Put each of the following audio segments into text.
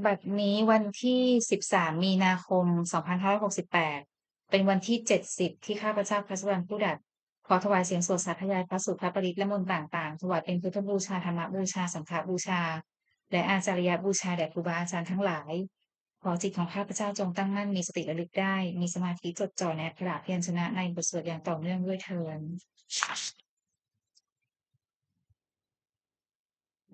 บัดนี้วันที่13มีนาคม2568เป็นวันที่70ที่ข้าพเจ้าพระสุวรรณผู้ดัดขอถวายเสียงสวดสาธยายพระสูตรพระปริตรและมนต์ต่างๆถวายเป็นพุทธบูชาธรรมบูชาสังฆบูชาและอาจาริยบูชาแด่ครูบาอาจารย์ทั้งหลายขอจิตของข้าพเจ้าจงตั้งมั่นมีสติระลึกได้มีสมาธิจดจ่อในอักขระพยัญชนะในบทสวดอย่างต่อเนื่องด้วยเทอญ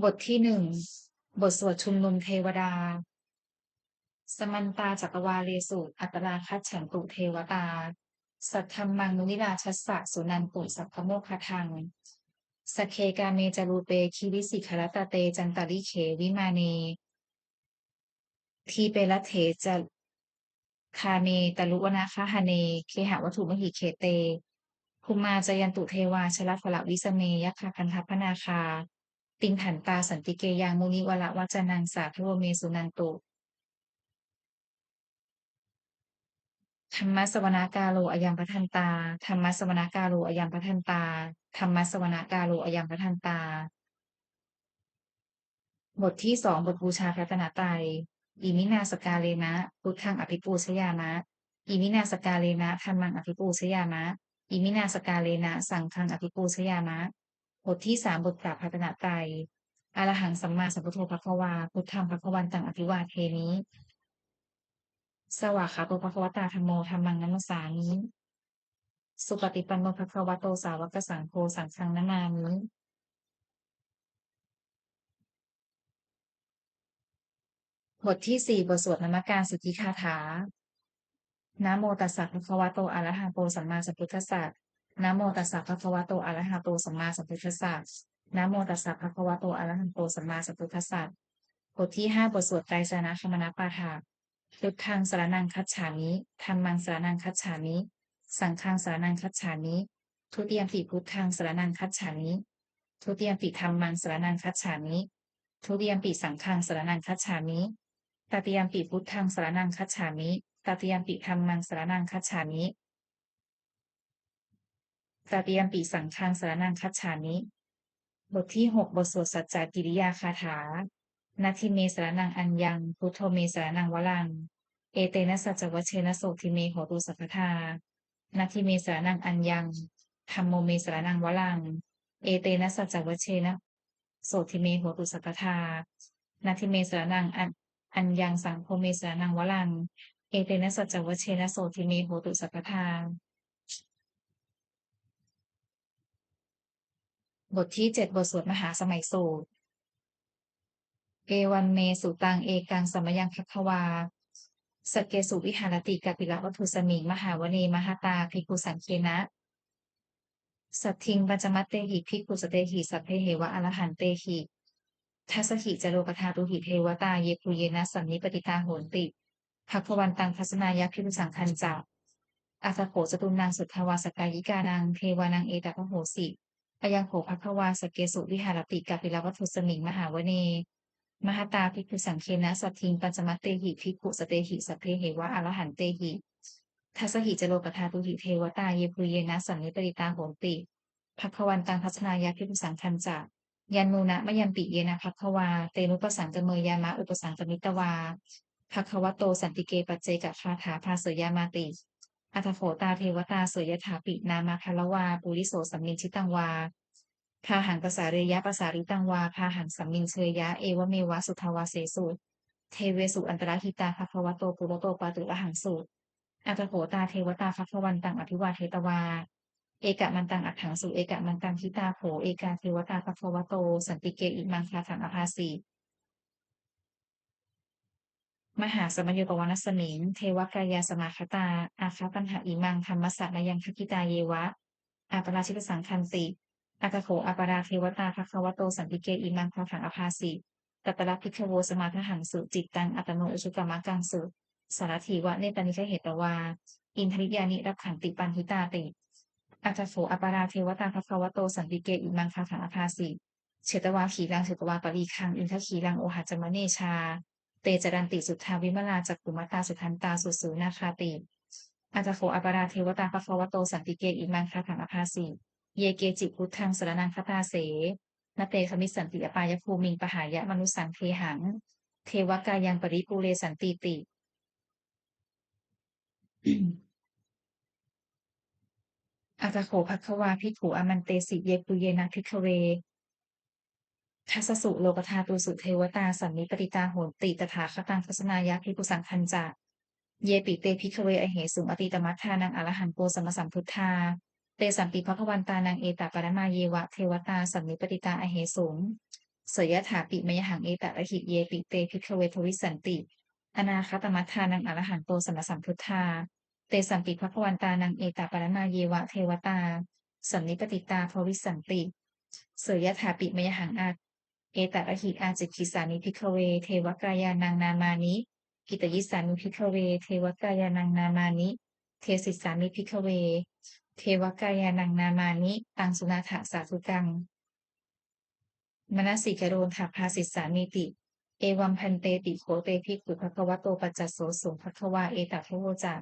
บทที่1บทสวดชุมนุมเทวดา สมันตาจักรวาเลสุอัตราคัจฉันตุเทวตาสัทธัมมังนุนิราชัสสะสุนันตุสัพพโมคคทังสเคกาเมจารูเปคิริสิขลตเตจันตริเขวิมาเนทีเปละเถจะคาเนตลุวนาคหเนเคหะวัตถุมหิเขเตภูมาจยันตุเทวาชลพลวิสเมยัคคคันทัพพนาคาติงขันตาสันติเกยังมุนิวละวัจนังสาทโวเมสุนันตุ ธรรมสวนากาโลอายัมปทันตาธรรมสวนากาโลอายัมปทันตาธรรมสวนากาโลอายัมปทันตาบทที่2บทบูชาพระรัตนตรัยอิมินาสกาเลนะพุทธังอภิปูชยามะอิมินาสกาเลนะธัมมังอภิปูชยามะอิมินาสกาเลนะสังฆังอภิปูชยามะบทที่3บทกราบพระรัตนตรัยอรหังสัมมาสัมพุทโธภควาพุทธังภควันตังอภิวาเทมิสวากขาโตภควตาธัมโมธัมมังนัมสสามิ สุปฏิปันโนภควโตสาวกสังโฆสังฆังนามามิบทที่4บทสวดนมัสการสิทธิคาถานะโมตัสสะภะคะวะโตอะระหะโตสัมมาสัมพุทธัสสะนะโมตัสสะภะคะวะโตอะระหะโตสัมมาสัมพุทธัสสะนะโมตัสสะภะคะวะโตอะระหะโตสัมมาสัมพุทธัสสะบทที่5บทสวดไตรสรณคมนปาฐะพุทธังสรณังคัจฉามิธัมมังสรณังคัจฉามิสังฆังสรณังคัจฉามิทุติยมปิพุทธังสรณังคัจฉามิทุติยมปิธัมมังสรณังคัจฉามิทุติยมปิสังฆังสรณังคัจฉามิตติยมปิพุทธังสรณังคัจฉามิตติยมปิธัมมังสรณังคัจฉามิตติยมปิสังฆังสรณังคัจฉามิบทที่6บทสวดสัจจกิริยาคาถานาทิเมสรณังอัญญังพุทโธเมสรณังวรังเอเตนะสัจจวัชเชนะโสทิเมโหตุสัพพทานาทิเมสรณังอัญญังธัมโมเมสรณังวรังเอเตนะสัจจวัชเชนะโสทิเมโหตุสัพพทานาทิเมสรณังอัญญังสังโฆเมสรณังวรังเอเตนะสัจจวัชเชนะโสทิเมโหตุสัพพทาบทที่7บทสวดมหาสมัยสูตร เอวันเมสุตังเอกังสัมมยังภัควาสกเกสุวิหารติกัปปิละวัตถุสมิงมหาวเนมหตาภิกขุสังเคนะสัทธิงปัญจมัตเตหิภิกขุสเตหิสัพเพเหวะอรหันเตหิทัสสหิจโรปทาตุหิเทวตาเยปุเยนะสัมนิปติตาโหนติภักวันตังทัศนายะภิกขุสังคันจาอัสสโขจตุนางสุทธวาสกายิกานังเทวานังเอตะพะโหสิอายังโขภัควาสกเกสุวิหารติกัปปิละวัตถุสมิงมหาวเน มหตาภิกขุสังเคนะสัทธิงปัญจมัตเตหิภิกขุสเตหิสัพเพเหวะอรหันเตหิทัสสหิจโลกธาตุหิเทวตาเยปุเยนะสันนิปริตาโหนติภักขวันตังทัศนายาภิกขุสังคันจะยันนูนะมะยัมปิเยนะภักขวาเตนุปสังกเมยามะอุปสังกมิตวาภักขวโตสันติเกปัจเจกคาถาภาเสยามาติอัตโขตาเทวตาเสยถาปินามาคารวาปุริโสสัมมินชิตังวา พาหังภาษาเรยะภาษาริตังวาพาหังสัมมินเชยยะเอวเมวะสุทาวาเสสุเทเวสุอันตรหิตาภควโตปุโรโตปาตุละหังสุอัตโขตาเทวตาภควันตังอภิวาเทตวาเอกะมันตังอัฏฐังสุเอกะมันตังทิตาโผเอกาเทวตาภควโตสันติเกอิมังคาถังอภาสีมหาสมัญโยปวนัสสมิงเทวกายาสมาคตาอาคาปัญหาอิมังธรรมสัตนายังคกิตาเยวะอาปราชิตสังคันติอากโขอาปาราเทวตาภควโตสันติเกอิมังคาถังอภาสิตัตตะพิกขโวสมาทหังสุจิตตังอัตโนอุชุกรรมกังสุสารถีวะเนตานิเหตวาอินทริยานิรักขันติปันทิตาติอัตโขอาปาราเทวตาภควโตสันติเกอิมังคาถังอภาสิเฉตวาขีรังเฉตวาปรีคังอินทขีรังโอหัจจมเนชา เตจรันติสุทธาวิมลาจักขุมตาสุทันตาสุสูนาคาติอาจโขอปาราเทวตาภควโตสันติเกอิมังคาถังอภาสีเยเกจิพุทธังสรนังคตาเสน นเตสมิสสันติอปายภูมิงปหายะมนุสังเทหังเทวกายังปริปูเรสันติติอัตโขภัคควาภิกขุอมันเตสิเยปุเยนะภิกขเวทัสสุโลกธาตุสุเทวตาสันนิปติตาโหนติตถาคตังทัศนายะภิกขุสังคัญจะเยปิเตภิกขเวอเหสุงอติตมัฏฐานังอรหันโกสัมมาสัมพุทธาเตสัมปิภควันตานังเอตปรมาเยวะเทวตาสันนิปติตาอเหสุงเสยถาปิมยหังเอตระหิเยปิเตภิกขเวทวิสันติอนาคตมัฏฐานังอรหันโตสัมมาสัมพุทธาเตสัมปิภควันตานังเอตปรมาเยวะเทวตาสันนิปติตาภวิสันติเสยถาปิมยหังอาเอตระหิอาจิกิสานิภิกขเวเทวกายานังนามานิกิตยิสานุภิกขเวเทวกายานังนามานิเทศิสานิภิกขเวเทวกายานังนามานิตังสุนาถสาธุกังมนสิกโรนถาภาสิสานิติเอวัมพันเตติโขเตภิกขุภควโตปัจจโสสุภควาเอตโทโวจา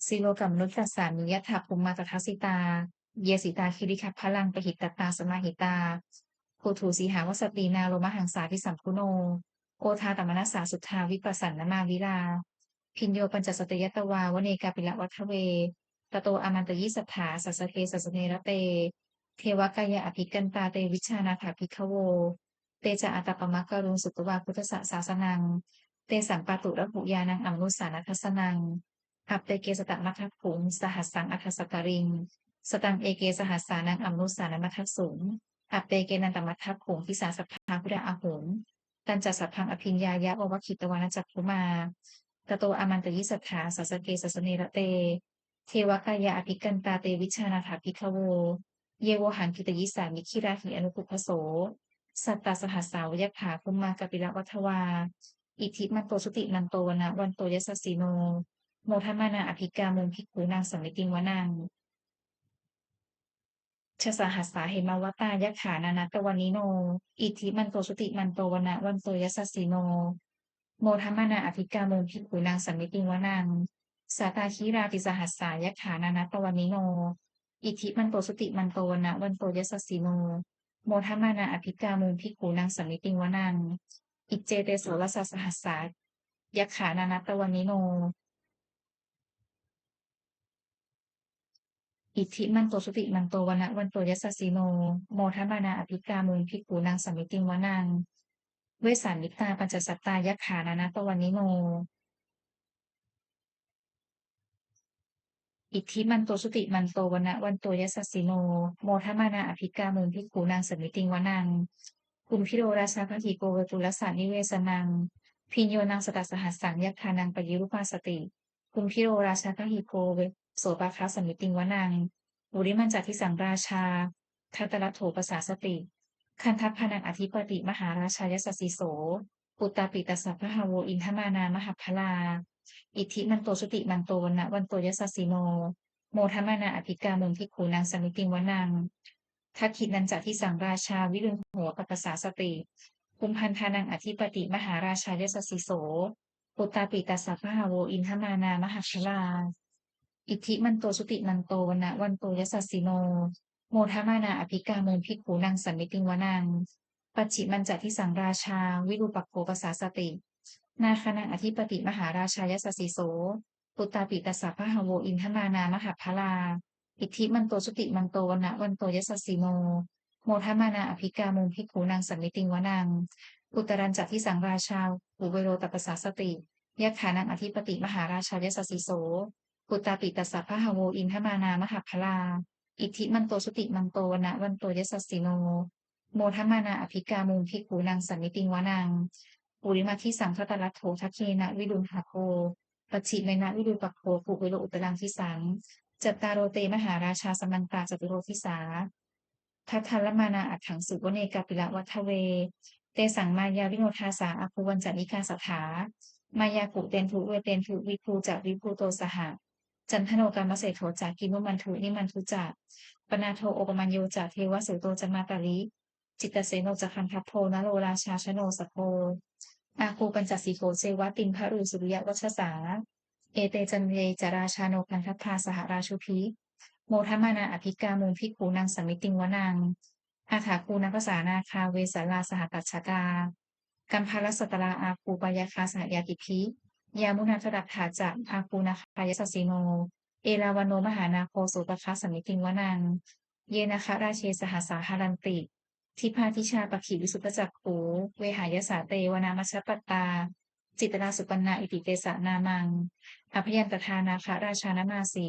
สิโลกัมนุตตัสสานิยถาภูมิมาตทัสสิตาเยสิตาคิริคัพพลังปหิตตตาสมาหิตาโคทูสีหาวสตีนาโลมหังสาทิสัมพุโนโอทาตมนัสสาสุทธาวิปัสสันนมาวิลาพินโยปัญจสตยตวาวเนกาปิละวัฏเวตโตอมันตยิสัทธาสัสเกสัสเนระเตเทวกายะอภิกันตาเตวิชานาถาภิกขโวเตจะอัตตปมะกรุงสุตวาพุทธศาสนังเตสังปาตุระหุยานังอมนุสานัทสนังอัปเตเกสตะมัทถภูมิสหัสสังอัทสตริงสตังเอเกสหัสสานังอมนุสานัมัทถสูงอัปเตเกนันตมัทถภูมิพิสาสัพพาพุทธอาหงตันจัสสัพพังอภิญญายะโอวคิตวานัจักขุมาตโตอมันตยิสัทธาสัสเกสัสเนระเตเทวกายะอภิกันตาเตวิชานาถาภิกขโวเยโวหังกิตยิสามิคิราหิอนุปุพโสสัตตาสหัสสาวยถาคุมมากปิละวัฏวาอิทิมันโตสุตินันโตวนะวันโตยสสสีโนโมทัมมานาอภิกามุงภิกขุนางสัมมิติงวนังชสหัสสาเหมาวตายะขานานาตวันนิโนอิทิมันโตสุติมันโตวนะวันโตยสสสีโนโมทัมมานาอภิกามุงภิกขุนางสัมมิติงวนังสาตาคีราติสหัสสายะขานานาตวันนิโนอิทิมันโตสุติมันโตวนะวันโตยสสสีโนโมทัมมานาอภิกามุงภิกขุนางสัมมิติงวนังอิเจเตโสรสสหัสสายะขานานาตวันนิโนอิทธิมันโตสุติมันโตวนะวันโตยัสสสีโนโมทัมมานาอภิกามุงภิกขุนางสมมิติงวนังเวสานิตาปัญจสัตตายัคขานานะตวันนิโนอิทธิมันโตสุติมันโตวนะวันโตยัสสสีโนโมทัมมานาอภิกามุงภิกขุนางสมมิติงวนังกุมพิโรราชาพหิโกเวตุลสานิเวสนังพิญโยนางสตัสสหัสสังยัคขานังปยิรุปาสติกุมพิโรราชาพหิโกเวโสปาคาสมมิติงวนังบุริมันจักทิสังราชาทัตตะโถปสาสติคันทัพพนังอธิปติมหาราชายสสสิโสปุตตาปิตัสสะพะหาโวอินทมานามหัพพลาอิทธิมันโตสุติมันโตวนะวันโตยัสสสิโนโมทัมมานาอภิกามุงภิกขุนางสมิติงวนังทักขินันจัทิสังราชาวิรุณโหปปสาสติคุมพันธานังอธิปติมหาราชายสสสิโสปุตตาปิตัสสะพะหาโวอินทมานามหัพพลาอิทธิมันโตสุติมันโตวนะวันโตยัสสสิโนโมทัมมานาอภิกามุงภิกขุนางสมิติงวนังปัจฉิมันจัทิสังราชาวิรูปักโขปสาสตินาคนังอธิปติมหาราชายสสสิโสปุตตาปิตัสสะพะหาโวอินทมานามหัพพลาอิทธิมันโตสุติมันโตวนะวันโตยัสสสิโนโมทัมมานาอภิกามุงภิกขุนางสมิติงวนังอุตรัญจัทิสังราชาอุเวโรตปสาสติยัคขานังอธิปติมหาราชายสสสิโสปุตตาปิตัสสะพะหาโวอินทมานามหัพพลาอิทธิมันโตสุติมันโตวนะวันโตยัสสสิโนโมทัมมานาอภิกามุงภิกขุนางสมิติงวนังปุริมาทิสังคตรัตโถทัคเคนะวิดุลหะโคปัจฉิเมนะวิดุลปักโคปุเวโรอุตรังทิสังจัตตารโรเตมหาราชาสมันตาจตุโรทิสาทัทธัลลมานาอัฏฐังสุวเนกาปิละวัฏเวเตสังมายาวิโนทาสาอภุวันจานิกาสถามายากุเตนทุเวเตนทุวิภูจักวิภูโตสหะจันทโนกามเสโทจากกินุมันทุนิมันทุจักปนาโทโอปมัญโยจากเทวสุโตจมาตาลิจิตตเสโนจักขันทัพโพนโรราชาชโนสโพอาคูปัญจสีโกเซวะตินพระฤาสุริยวัชสาเอเตจันเยจราชาโนพันทัพพาสหราชุพี โมทัมมานาอภิกามุงภิกขุนังสัมมิติงวนังอาถาคูนัพสานาคาเวสาลาสหตัชชกากัมภาลสตราอาคูปายาคาสหยาติภิยามุนาทดัตถาจะอาคูนาคายสสิโนเอราวโนมหานาโคสุปคัสสัมมิติงวนังเยนะคะราเชสหสาหารันติทิพาทิชาปขิวิสุตจักขูเวหายสาเตวนามัชฌปตตาจิตราสุปันนาอิติเตสะนามังอภยันตทานาคะราชานามาสิ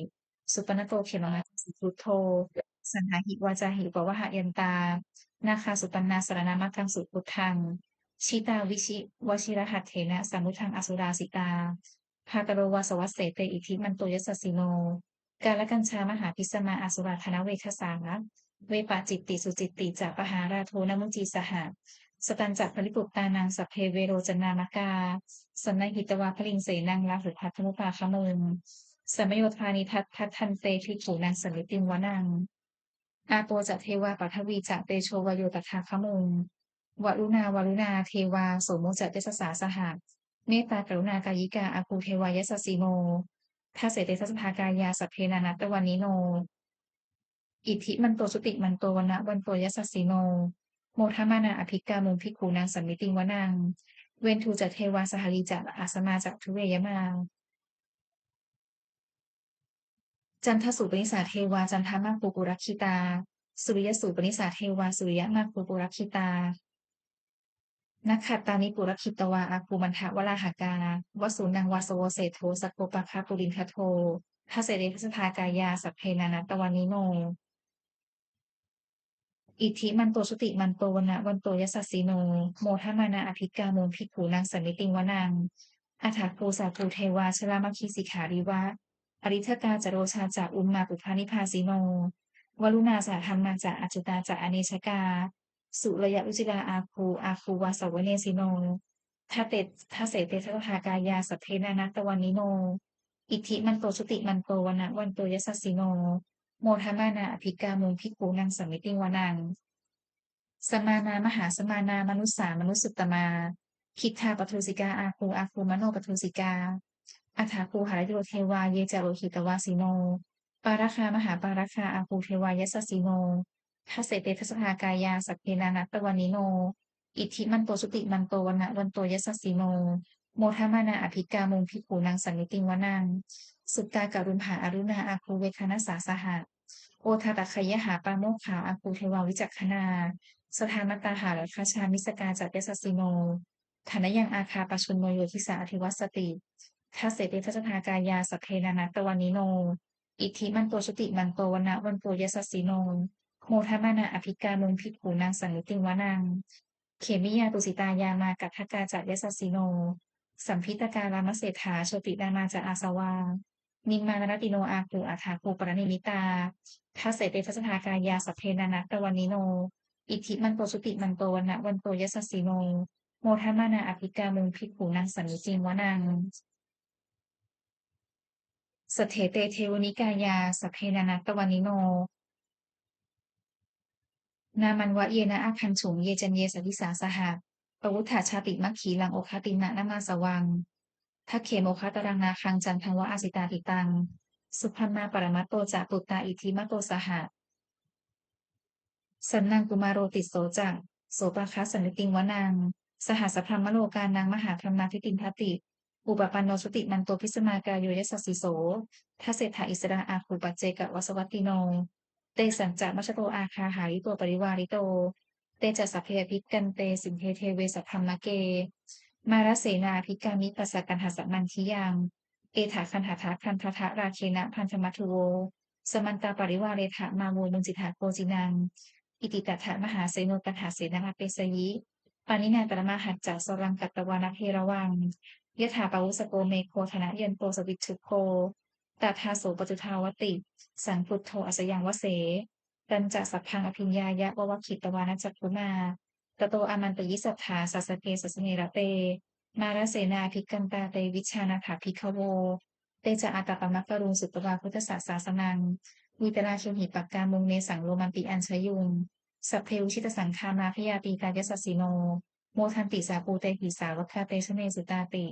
สุปนโตเขมนาสิพุทโธสันหาหิวาจาหิปวะหะยันตานาคาสุปันนาสรณามัคคังสุพุทธังชิตาวิชิวชิรหัตเถนะสามุทังอสุราสิตาภาตโรวาสวัสเสเตอิทิมันโตยสสสิโนกาลกัญชามหาพิสมาอสุราธนเวคสาเวปาจิตติสุจิตติจะปหาราโทนมุจีสหะสตันจักผลิปุตตานังสัพเพเวโรจนามกาสันนหิตวาพลิงเสนังลาหุพัทธมุปาคมุงสมโยธานิทัตทัทันเตทิผูนังสมิติงวนังอาโปจะเทวาปัทวีจะเตโชวโยตถาคมุงวรุณาเทวาโสมุจะเตสสาสหะเมตตากรุณากายิกาอาคูเทวายสสีโนทัสเสเตทัสภากายาสัพเพนานัตตวานิโนอิทธิมันโตสุติมันโตวนะวันโตยัสสสิโนโมทัมมานาอภิกามุงภิกขุนางสัมมิติงวนังเวนทูจัตเทวาสหลีจัตอาสมาจักทุเวยมาจันทสุปนิสาเทวาจันทามากปุปุรักขิตาสุริยสุปนิสาเทวาสุริยมากปุปุรักขิตานักขัตตานิปุรคิตวาอาคูมันทะวราหากาวสุนังวาสโวเศโทสักโปปะคาปุรินทโททัสเสเดทัสทากายาสัพเพนานัตตวานิโนอิทธิมันโตสุติมันโตวนะวันโตยัสสสสิโนโมทมานาอภิกาโมภิกขุนางสันนิติงวนังอัฏฐภูสาภูเทวาชลามัคคีสิกขาริวะอริทกาจโรชาจาอุมมาปุพานิพาสิโนวรุณาสาธรรมาจาอจุตาจาอเนชกาสุรยอุจิลาอาคูวาสวเนสิโนทาเสเตทัตถากายาสัพเพนานัตตวานิโนอิทธิมันโตสุติมันโตวนะวันโตยัสสสสิโนโมทมานาอภิกามุงภิกขุนังสัมมิติงวนังสมานามหาสมานามนุสสามนุสสุตตมาคิทธาปทุสิกาอาคูมโนปทุสิกาอัฏฐาคูหารโยเทวาเยจาโรหิตวาสิโนปาราคามหาปาราคาอาคูเทวายัสสสสิโนทัสเสเตทัสสภากายาสัพเพนานัตตวานิโนอิทธิมันโตสุติมันโตวนะวันโตยัสสสสิโนโมทมานาอภิกามุงภิกขุนังสันนิติงวนังสุตตาการุณหาอรุณาอาคูเวคณสาสหะโอทาตคยหาปาโมกขาอาคูเทวาวิจักขณาสถามตาหาและคาชามิสกาจัตเตสสสิโนฐานยังอาคาปชุนโนโยทิสาอธิวัสสติทัสเสเตทัสสภากายาสัพเพนานัตตวานิโนอิทธิมันโตสุติมันโตวนะวันโตยัสสสสิโนโมทมานาอภิกามุงภิกขุนางสันนิติงวนังเขมิยาตุสิตายามากัทธกาจัตยัสสสสิโนสัมพิตการามเศรษฐาโชตินามาจาอาสวานิมมานรติโนอาคูอาถาคูปรณิมิตาทัสเสเตทัสสภากายาสัพเพนานัตตวานิโนอิทธิมันโตสุติมันโตวนะวันโตยัสสสสิโนโมทัมมานาอภิกามุงภิกขุนางสันนิติงวนังสทเถเตเทวนิกายาสัพเพนานัตตวานิโนนามันวะเยนะอาคันฉุงเยจันเยสวิสาสหะปวุฒาชาติมัคคีลังโอคาตินะนามาสวังทักเขโมคาตรังนาคังจันทังวะอาสิตาติตังสุพัมมาปรมัตโตจะปุตตาอิทิมโตสหะสันนังกุมารโรติโสจักโสปะคะสันนิติงวนังสหัสพรหมโลกานังมหาธรรมาทิตินทติอุปปันโนสุติมันโตพิสมากายโยยัสสสิโสทัสเสถาอิสระอาคูปัจเจกวัสวัตติโนเตสัญจะมัชโตอาคาหาริโตปริวาริโตเตจัสสพเพภิกกันเตสินเทเทเวสัพพมะเกมารเสนาภิกามิปัสสกันหสมันทิยังเอถาคันหทาคันททะราเคนะพันธมัทุโวสมันตาปริวาเรถะมาโมมุนจิถาโกจินังอิติตัถะมหาเสโนตัถาเสนาอเปสยิปานินาตระมหัจจะสรังกัตตวานะเทระวังยถาปวุสโกเมโคธนะเยนโตสวิชุโคตถาโสปจุทาวติสังพุทโธอัสยังวเสตันจะสัพพังอภิญญายะววคิตวานะจักขุมาตโตอามันตยิสัทธาสัสเกสัสเนระเตมารเสนาภิกันตาเตวิชานาถาภิกขโวเตจะอาตปมักกรุงสุตตวาพุทธศาสาสนังวิตราคิมหิปักกามุงเนสังโรมันติอัญชยุงสัพเพวชิตสังคามาพยาตีกายสัสสิโนโมทันติสาปูเตหิสาวคาเตชเนสุตาติ